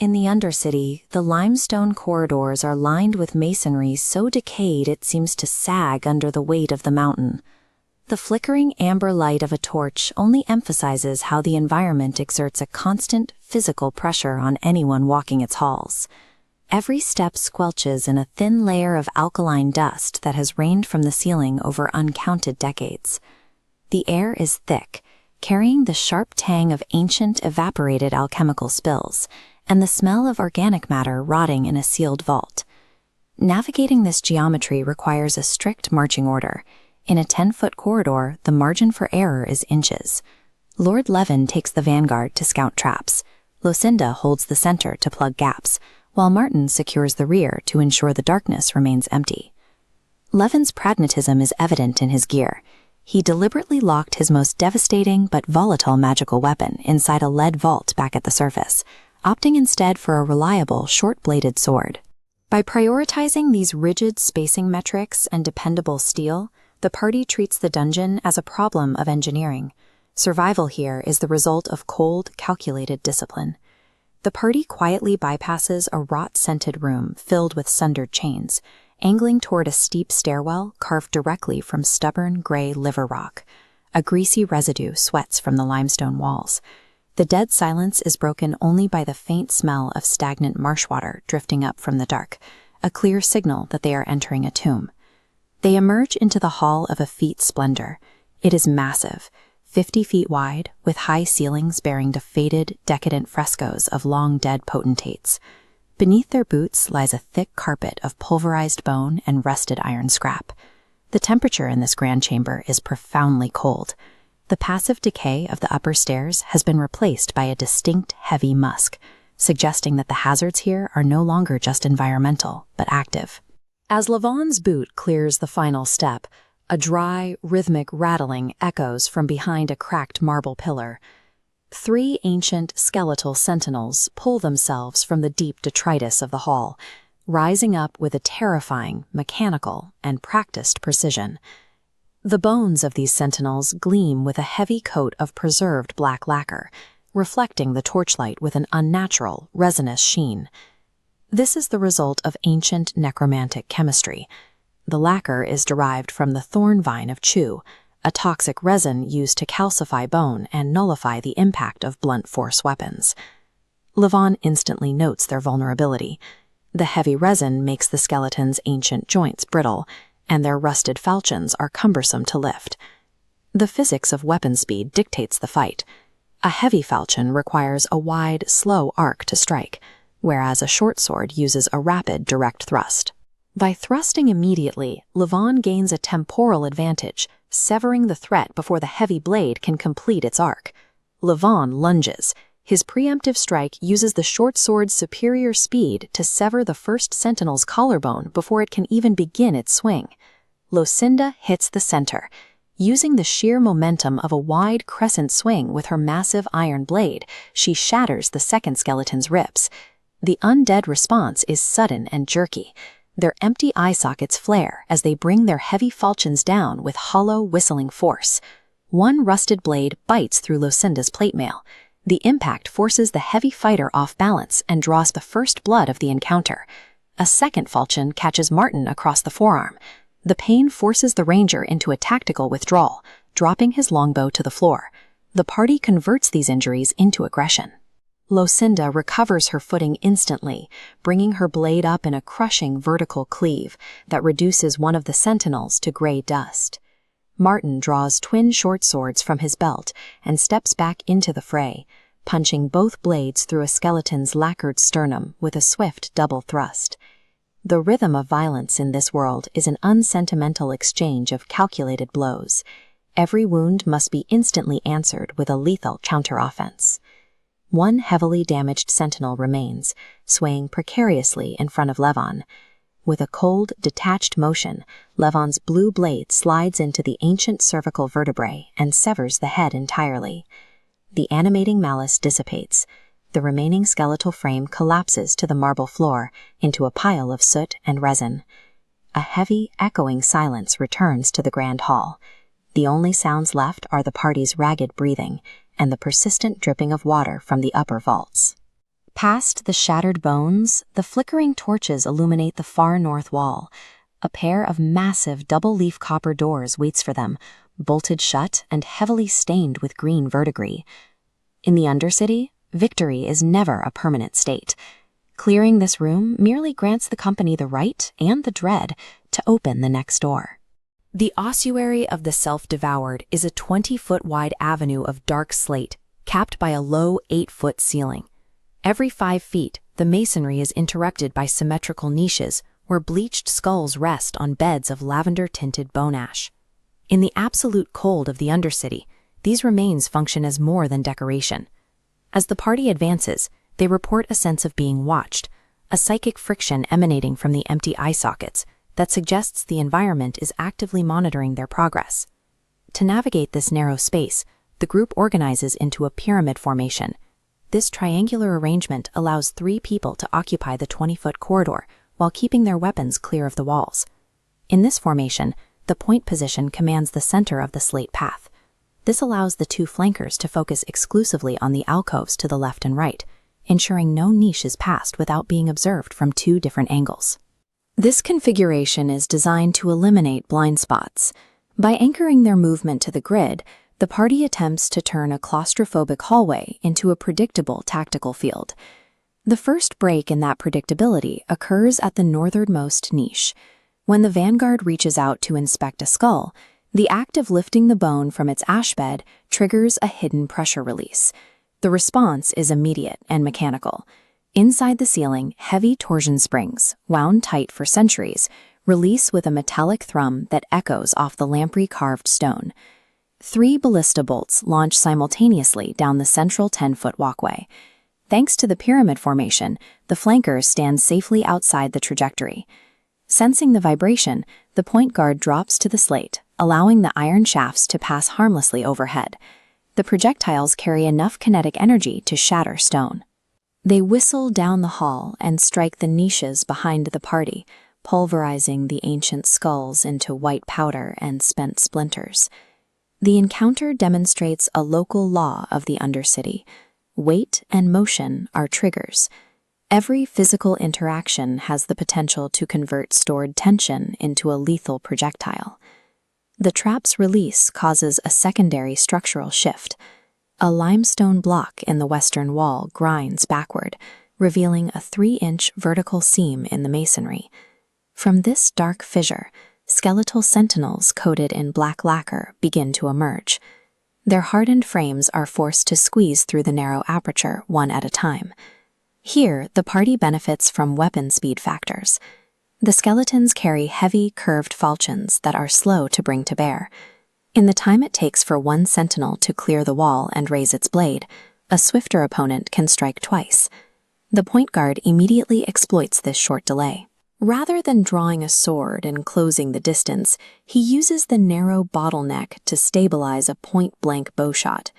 In the Undercity, the limestone corridors are lined with masonry so decayed it seems to sag under the weight of the mountain. The flickering amber light of a torch only emphasizes how the environment exerts a constant physical pressure on anyone walking its halls. Every step squelches in a thin layer of alkaline dust that has rained from the ceiling over uncounted decades. The air is thick, carrying the sharp tang of ancient evaporated alchemical spills, and the smell of organic matter rotting in a sealed vault. Navigating this geometry requires a strict marching order. In a 10-foot corridor, the margin for error is inches. Lord Levin takes the vanguard to scout traps. Lucinda holds the center to plug gaps, while Martin secures the rear to ensure the darkness remains empty. Levin's pragmatism is evident in his gear. He deliberately locked his most devastating but volatile magical weapon inside a lead vault back at the surface, opting instead for a reliable, short-bladed sword. By prioritizing these rigid spacing metrics and dependable steel, the party treats the dungeon as a problem of engineering. Survival here is the result of cold, calculated discipline. The party quietly bypasses a rot-scented room filled with sundered chains, angling toward a steep stairwell carved directly from stubborn gray liver rock. A greasy residue sweats from the limestone walls. The dead silence is broken only by the faint smell of stagnant marsh water drifting up from the dark, a clear signal that they are entering a tomb. They emerge into the hall of effete splendor. It is massive, 50 feet wide, with high ceilings bearing the faded, decadent frescoes of long-dead potentates. Beneath their boots lies a thick carpet of pulverized bone and rusted iron scrap. The temperature in this grand chamber is profoundly cold. The passive decay of the upper stairs has been replaced by a distinct heavy musk, suggesting that the hazards here are no longer just environmental, but active. As Lavon's boot clears the final step, a dry, rhythmic rattling echoes from behind a cracked marble pillar. 3 ancient, skeletal sentinels pull themselves from the deep detritus of the hall, rising up with a terrifying, mechanical, and practiced precision. The bones of these sentinels gleam with a heavy coat of preserved black lacquer, reflecting the torchlight with an unnatural, resinous sheen. This is the result of ancient necromantic chemistry. The lacquer is derived from the thorn vine of Chu, a toxic resin used to calcify bone and nullify the impact of blunt force weapons. Lavon instantly notes their vulnerability. The heavy resin makes the skeleton's ancient joints brittle, and their rusted falchions are cumbersome to lift. The physics of weapon speed dictates the fight. A heavy falchion requires a wide, slow arc to strike, whereas a short sword uses a rapid, direct thrust. By thrusting immediately, Lavon gains a temporal advantage, severing the threat before the heavy blade can complete its arc. Lavon lunges. His preemptive strike uses the short sword's superior speed to sever the first sentinel's collarbone before it can even begin its swing. Lucinda hits the center. Using the sheer momentum of a wide crescent swing with her massive iron blade, she shatters the second skeleton's ribs. The undead response is sudden and jerky. Their empty eye sockets flare as they bring their heavy falchions down with hollow, whistling force. One rusted blade bites through Lucinda's plate mail. The impact forces the heavy fighter off balance and draws the first blood of the encounter. A second falchion catches Martin across the forearm. The pain forces the ranger into a tactical withdrawal, dropping his longbow to the floor. The party converts these injuries into aggression. Lucinda recovers her footing instantly, bringing her blade up in a crushing vertical cleave that reduces one of the sentinels to gray dust. Martin draws twin short swords from his belt and steps back into the fray, punching both blades through a skeleton's lacquered sternum with a swift double thrust. The rhythm of violence in this world is an unsentimental exchange of calculated blows. Every wound must be instantly answered with a lethal counteroffense. One heavily damaged sentinel remains, swaying precariously in front of Levon. With a cold, detached motion, Levon's blue blade slides into the ancient cervical vertebrae and severs the head entirely. The animating malice dissipates. The remaining skeletal frame collapses to the marble floor into a pile of soot and resin. A heavy, echoing silence returns to the grand hall. The only sounds left are the party's ragged breathing and the persistent dripping of water from the upper vaults. Past the shattered bones, the flickering torches illuminate the far north wall. A pair of massive double-leaf copper doors waits for them, bolted shut and heavily stained with green verdigris. In the Undercity, victory is never a permanent state. Clearing this room merely grants the company the right and the dread to open the next door. The Ossuary of the Self-Devoured is a 20-foot wide avenue of dark slate, capped by a low 8-foot ceiling. Every 5 feet, the masonry is interrupted by symmetrical niches where bleached skulls rest on beds of lavender-tinted bone ash. In the absolute cold of the Undercity, these remains function as more than decoration. As the party advances, they report a sense of being watched, a psychic friction emanating from the empty eye sockets that suggests the environment is actively monitoring their progress. To navigate this narrow space, the group organizes into a pyramid formation. This triangular arrangement allows 3 people to occupy the 20-foot corridor while keeping their weapons clear of the walls. In this formation, the point position commands the center of the slate path. This allows the 2 flankers to focus exclusively on the alcoves to the left and right, ensuring no niche is passed without being observed from 2 different angles. This configuration is designed to eliminate blind spots. By anchoring their movement to the grid, the party attempts to turn a claustrophobic hallway into a predictable tactical field. The first break in that predictability occurs at the northernmost niche. When the vanguard reaches out to inspect a skull, the act of lifting the bone from its ash bed triggers a hidden pressure release. The response is immediate and mechanical. Inside the ceiling, heavy torsion springs, wound tight for centuries, release with a metallic thrum that echoes off the lamprey-carved stone. 3 ballista bolts launch simultaneously down the central 10-foot walkway. Thanks to the pyramid formation, the flankers stand safely outside the trajectory. Sensing the vibration, the point guard drops to the slate, allowing the iron shafts to pass harmlessly overhead. The projectiles carry enough kinetic energy to shatter stone. They whistle down the hall and strike the niches behind the party, pulverizing the ancient skulls into white powder and spent splinters. The encounter demonstrates a local law of the Undercity. Weight and motion are triggers. Every physical interaction has the potential to convert stored tension into a lethal projectile. The trap's release causes a secondary structural shift. A limestone block in the western wall grinds backward, revealing a 3-inch vertical seam in the masonry. From this dark fissure, skeletal sentinels coated in black lacquer begin to emerge. Their hardened frames are forced to squeeze through the narrow aperture one at a time. Here, the party benefits from weapon speed factors. The skeletons carry heavy, curved falchions that are slow to bring to bear. In the time it takes for one sentinel to clear the wall and raise its blade, a swifter opponent can strike twice. The point guard immediately exploits this short delay. Rather than drawing a sword and closing the distance, he uses the narrow bottleneck to stabilize a point-blank bowshot.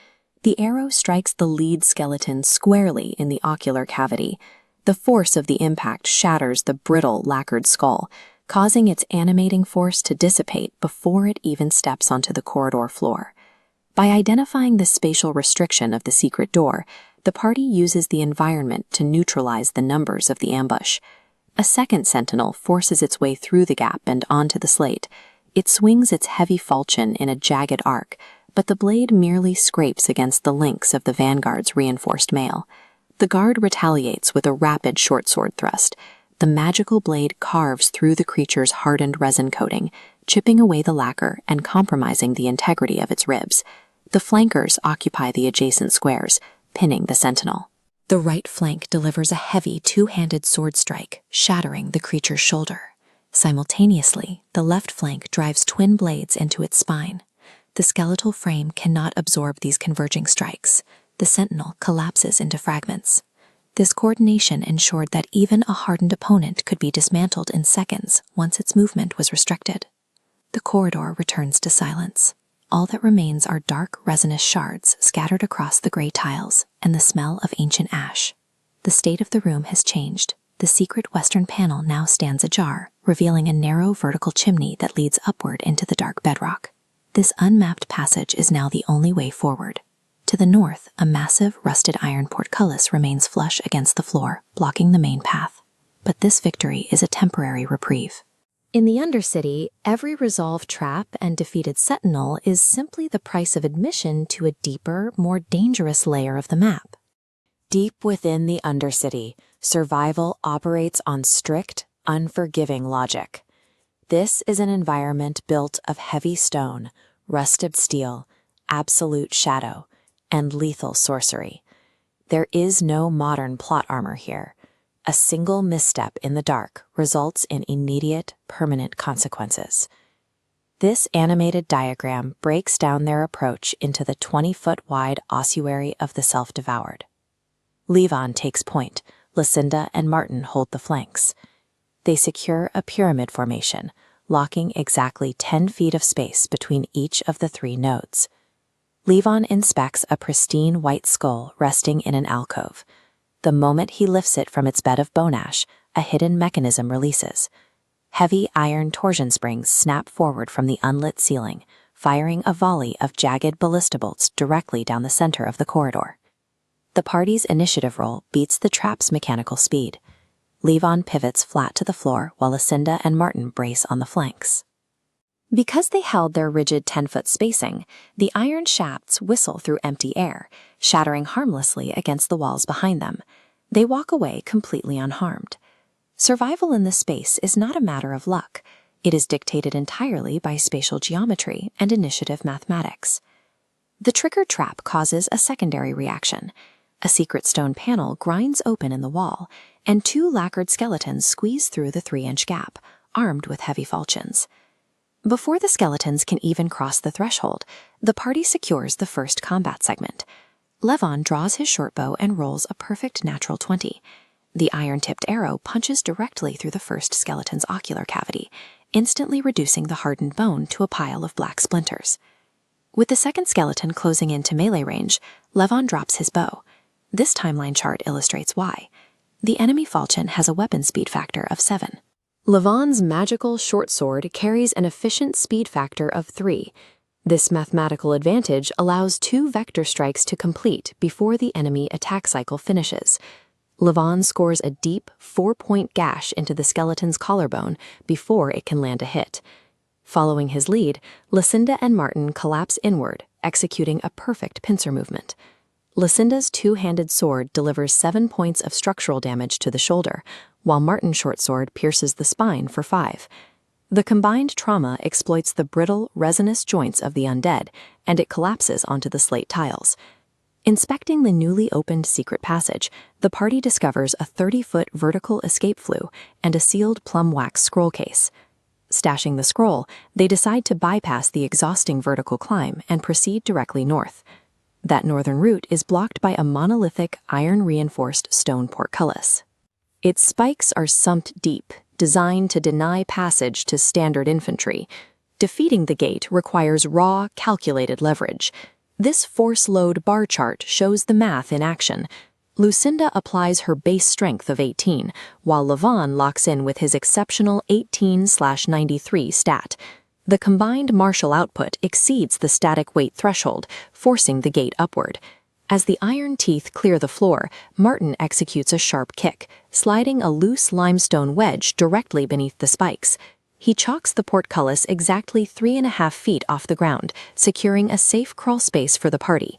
The arrow strikes the lead skeleton squarely in the ocular cavity. The force of the impact shatters the brittle, lacquered skull, causing its animating force to dissipate before it even steps onto the corridor floor. By identifying the spatial restriction of the secret door, the party uses the environment to neutralize the numbers of the ambush. A second sentinel forces its way through the gap and onto the slate. It swings its heavy falchion in a jagged arc, but the blade merely scrapes against the links of the vanguard's reinforced mail. The guard retaliates with a rapid short sword thrust. The magical blade carves through the creature's hardened resin coating, chipping away the lacquer and compromising the integrity of its ribs. The flankers occupy the adjacent squares, pinning the sentinel. The right flank delivers a heavy 2-handed sword strike, shattering the creature's shoulder. Simultaneously, the left flank drives twin blades into its spine. The skeletal frame cannot absorb these converging strikes. The sentinel collapses into fragments. This coordination ensured that even a hardened opponent could be dismantled in seconds once its movement was restricted. The corridor returns to silence. All that remains are dark, resinous shards scattered across the gray tiles and the smell of ancient ash. The state of the room has changed. The secret western panel now stands ajar, revealing a narrow vertical chimney that leads upward into the dark bedrock. This unmapped passage is now the only way forward. To the north, a massive rusted iron portcullis remains flush against the floor, blocking the main path. But this victory is a temporary reprieve. In the Undercity, every resolved trap and defeated sentinel is simply the price of admission to a deeper, more dangerous layer of the map. Deep within the Undercity, survival operates on strict, unforgiving logic. This is an environment built of heavy stone, rusted steel, absolute shadow, and lethal sorcery. There is no modern plot armor here. A single misstep in the dark results in immediate, permanent consequences. This animated diagram breaks down their approach into the 20-foot-wide ossuary of the self-devoured. Levon takes point, Lucinda and Martin hold the flanks. They secure a pyramid formation, locking exactly 10 feet of space between each of the 3 nodes. Levon inspects a pristine white skull resting in an alcove. The moment he lifts it from its bed of bone ash, a hidden mechanism releases. Heavy iron torsion springs snap forward from the unlit ceiling, firing a volley of jagged ballista bolts directly down the center of the corridor. The party's initiative roll beats the trap's mechanical speed. Levon pivots flat to the floor while Lucinda and Martin brace on the flanks. Because they held their rigid 10-foot spacing, the iron shafts whistle through empty air, shattering harmlessly against the walls behind them. They walk away completely unharmed. Survival in this space is not a matter of luck. It is dictated entirely by spatial geometry and initiative mathematics. The trigger trap causes a secondary reaction. A secret stone panel grinds open in the wall, and 2 lacquered skeletons squeeze through the 3-inch gap, armed with heavy falchions. Before the skeletons can even cross the threshold, the party secures the first combat segment. Levon draws his shortbow and rolls a perfect natural 20. The iron-tipped arrow punches directly through the first skeleton's ocular cavity, instantly reducing the hardened bone to a pile of black splinters. With the second skeleton closing into melee range, Levon drops his bow. This timeline chart illustrates why. The enemy falchion has a weapon speed factor of 7. Levon's magical short sword carries an efficient speed factor of 3. This mathematical advantage allows 2 vector strikes to complete before the enemy attack cycle finishes. Levon scores a deep 4-point gash into the skeleton's collarbone before it can land a hit. Following his lead, Lucinda and Martin collapse inward, executing a perfect pincer movement. Lucinda's 2-handed sword delivers 7 points of structural damage to the shoulder, while Martin's short sword pierces the spine for 5. The combined trauma exploits the brittle, resinous joints of the undead, and it collapses onto the slate tiles. Inspecting the newly opened secret passage, the party discovers a 30-foot vertical escape flue and a sealed plum wax scroll case. Stashing the scroll, they decide to bypass the exhausting vertical climb and proceed directly north. That northern route is blocked by a monolithic, iron-reinforced stone portcullis. Its spikes are sumped deep, designed to deny passage to standard infantry. Defeating the gate requires raw, calculated leverage. This force load bar chart shows the math in action. Lucinda applies her base strength of 18, while Levon locks in with his exceptional 18/93 stat. The combined martial output exceeds the static weight threshold, forcing the gate upward. As the iron teeth clear the floor, Martin executes a sharp kick, sliding a loose limestone wedge directly beneath the spikes. He chalks the portcullis exactly 3.5 feet off the ground, securing a safe crawl space for the party.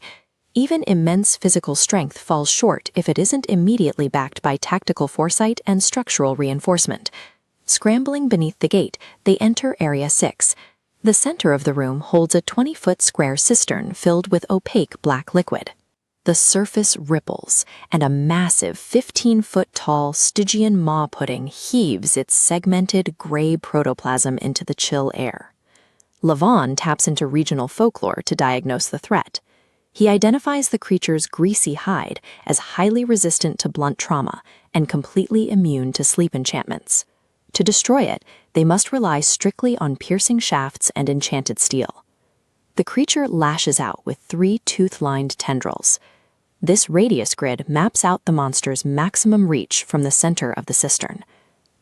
Even immense physical strength falls short if it isn't immediately backed by tactical foresight and structural reinforcement. Scrambling beneath the gate, they enter Area 6. The center of the room holds a 20-foot square cistern filled with opaque black liquid. The surface ripples, and a massive 15-foot-tall Stygian maw pudding heaves its segmented gray protoplasm into the chill air. Levon taps into regional folklore to diagnose the threat. He identifies the creature's greasy hide as highly resistant to blunt trauma and completely immune to sleep enchantments. To destroy it, they must rely strictly on piercing shafts and enchanted steel. The creature lashes out with 3 tooth-lined tendrils. This radius grid maps out the monster's maximum reach from the center of the cistern.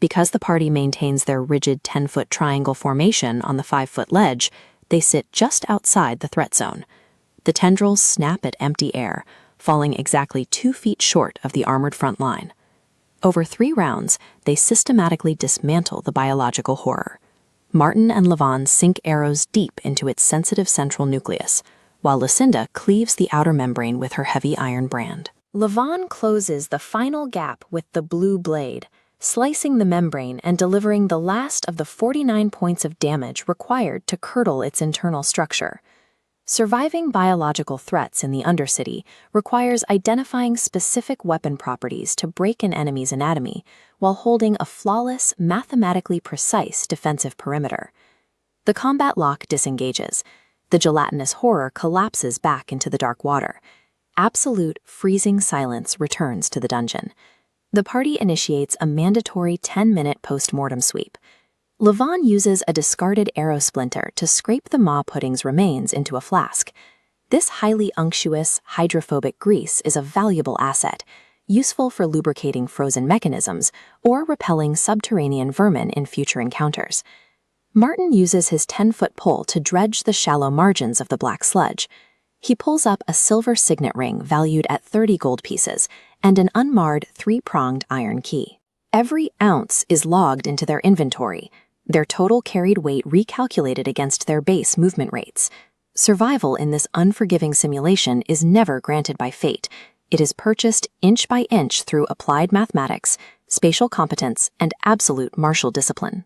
Because the party maintains their rigid 10-foot triangle formation on the 5-foot ledge, they sit just outside the threat zone. The tendrils snap at empty air, falling exactly 2 feet short of the armored front line. Over 3 rounds, they systematically dismantle the biological horror. Martin and Levon sink arrows deep into its sensitive central nucleus, while Lucinda cleaves the outer membrane with her heavy iron brand. Levon closes the final gap with the blue blade, slicing the membrane and delivering the last of the 49 points of damage required to curdle its internal structure. Surviving biological threats in the Undercity requires identifying specific weapon properties to break an enemy's anatomy while holding a flawless, mathematically precise defensive perimeter. The combat lock disengages. The gelatinous horror collapses back into the dark water. Absolute freezing silence returns to the dungeon. The party initiates a mandatory 10-minute post-mortem sweep. Levon uses a discarded arrow splinter to scrape the maw pudding's remains into a flask. This highly unctuous, hydrophobic grease is a valuable asset, useful for lubricating frozen mechanisms or repelling subterranean vermin in future encounters. Martin uses his 10-foot pole to dredge the shallow margins of the black sludge. He pulls up a silver signet ring valued at 30 gold pieces and an unmarred 3-pronged iron key. Every ounce is logged into their inventory, their total carried weight recalculated against their base movement rates. Survival in this unforgiving simulation is never granted by fate. It is purchased inch by inch through applied mathematics, spatial competence, and absolute martial discipline.